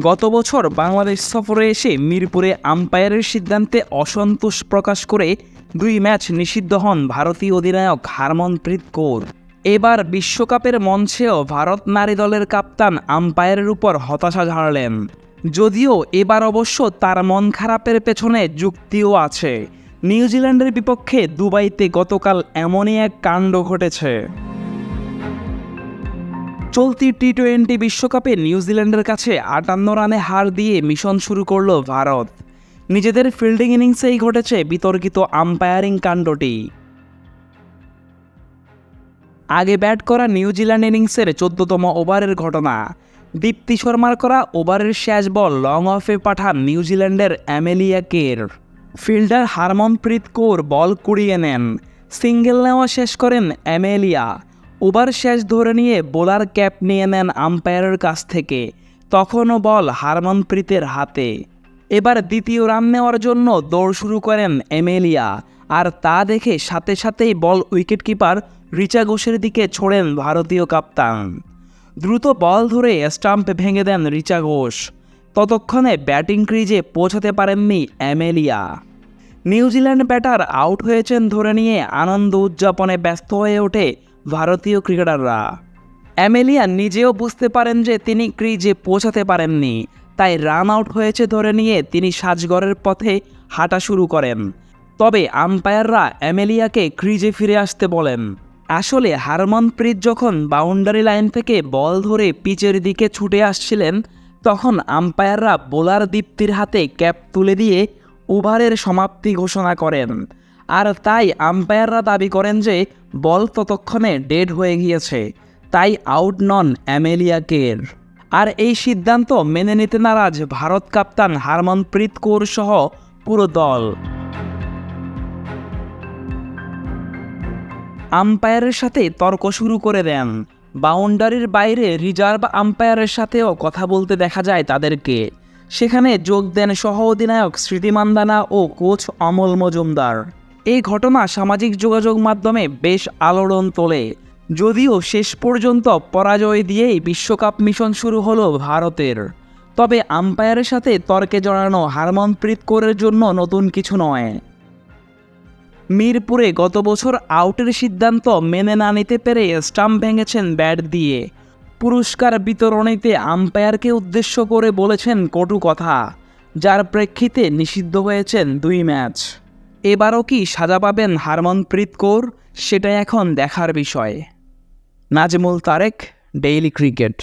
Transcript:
গত বছর বাংলাদেশ সফরে এসে মিরপুরে আম্পায়ারের সিদ্ধান্তে অসন্তোষ প্রকাশ করে 2 ম্যাচ নিষিদ্ধ হন ভারতীয় অধিনায়ক হারমনপ্রীত কৌর। এবার বিশ্বকাপের মঞ্চেও ভারত নারী দলের কাপ্তান আম্পায়ারের উপর হতাশা ঝাড়লেন। যদিও এবার অবশ্য তার মন খারাপের পেছনে যুক্তিও আছে। নিউজিল্যান্ডের বিপক্ষে দুবাইতে গতকাল এমনই এক কাণ্ড ঘটেছে। চলতি টি-20 বিশ্বকাপে নিউজিল্যান্ডের কাছে 58 রানে হার দিয়ে মিশন শুরু করল ভারত। নিজেদের ফিল্ডিং ইনিংসেই ঘটেছে বিতর্কিত আম্পায়ারিং কাণ্ডটি। আগে ব্যাট করা নিউজিল্যান্ড ইনিংসের 14তম ওভারের ঘটনা। দীপ্তি শর্মার করা ওভারের শেষ বল লং অফে পাঠান নিউজিল্যান্ডের অ্যামেলিয়া কের। ফিল্ডার হারমনপ্রীত কৌর বল কুড়িয়ে নেন। সিঙ্গেল নেওয়া শেষ করেন অ্যামেলিয়া। ওভার শেষ ধরে নিয়ে বোলার ক্যাপ নিয়ে নেন আম্পায়ারের কাছ থেকে। তখনও বল হারমনপ্রীতের হাতে। এবার দ্বিতীয় রান নেওয়ার জন্য দৌড় শুরু করেন অ্যামেলিয়া, আর তা দেখে সাথে সাথেই বল উইকেটকিপার রিচা ঘোষের দিকে ছোড়েন ভারতীয় কাপ্তান। দ্রুত বল ধরে স্টাম্প ভেঙে দেন রিচা ঘোষ। ততক্ষণে ব্যাটিং ক্রিজে পৌঁছাতে পারেননি অ্যামেলিয়া। নিউজিল্যান্ড ব্যাটার আউট হয়েছেন ধরে নিয়ে আনন্দ উদযাপনে ব্যস্ত হয়ে ওঠে ভারতীয় ক্রিকেটাররা। অ্যামেলিয়া নিজেও বুঝতে পারেন যে তিনি ক্রিজে পৌঁছাতে পারেননি, তাই রান আউট হয়েছে ধরে নিয়ে তিনি সাজঘরের পথে হাঁটা শুরু করেন। তবে আম্পায়াররা অ্যামেলিয়াকে ক্রিজে ফিরে আসতে বলেন। আসলে হারমনপ্রীত যখন বাউন্ডারি লাইন থেকে বল ধরে পিচের দিকে ছুটে আসছিলেন, তখন আম্পায়াররা বোলার দীপ্তির হাতে ক্যাপ তুলে দিয়ে ওভারের সমাপ্তি ঘোষণা করেন। আর তাই আম্পায়াররা দাবি করেন যে বল ততক্ষণে ডেড হয়ে গিয়েছে, তাই আউট নন অ্যামেলিয়া কের। আর এই সিদ্ধান্ত মেনে নিতে নারাজ ভারত কাপ্তান হারমনপ্রীত কৌর সহ পুরো দল। আম্পায়ারের সাথে তর্ক শুরু করে দেন। বাউন্ডারির বাইরে রিজার্ভ আম্পায়ারের সাথেও কথা বলতে দেখা যায় তাদেরকে। সেখানে যোগ দেন সহ অধিনায়ক স্মৃতি মান্দানা ও কোচ অমল মজুমদার। এই ঘটনা সামাজিক যোগাযোগ মাধ্যমে বেশ আলোড়ন তোলে। যদিও শেষ পর্যন্ত পরাজয় দিয়েই বিশ্বকাপ মিশন শুরু হলো ভারতের। তবে আম্পায়ারের সাথে তর্কে জড়ানো হারমনপ্রীত কৌরের জন্য নতুন কিছু নয়। মিরপুরে গত বছর আউটের সিদ্ধান্ত মেনে না নিতে পেরে স্টাম্প ভেঙেছেন ব্যাট দিয়ে। পুরস্কার বিতরণীতে আম্পায়ারকে উদ্দেশ্য করে বলেছেন কটু কথা, যার প্রেক্ষিতে নিষিদ্ধ হয়েছেন 2 ম্যাচ। এবারও কি সাজা পাবেন হারমনপ্রীত কৌর, সেটা এখন দেখার বিষয়। Nazmul Tarek, Daily cricket.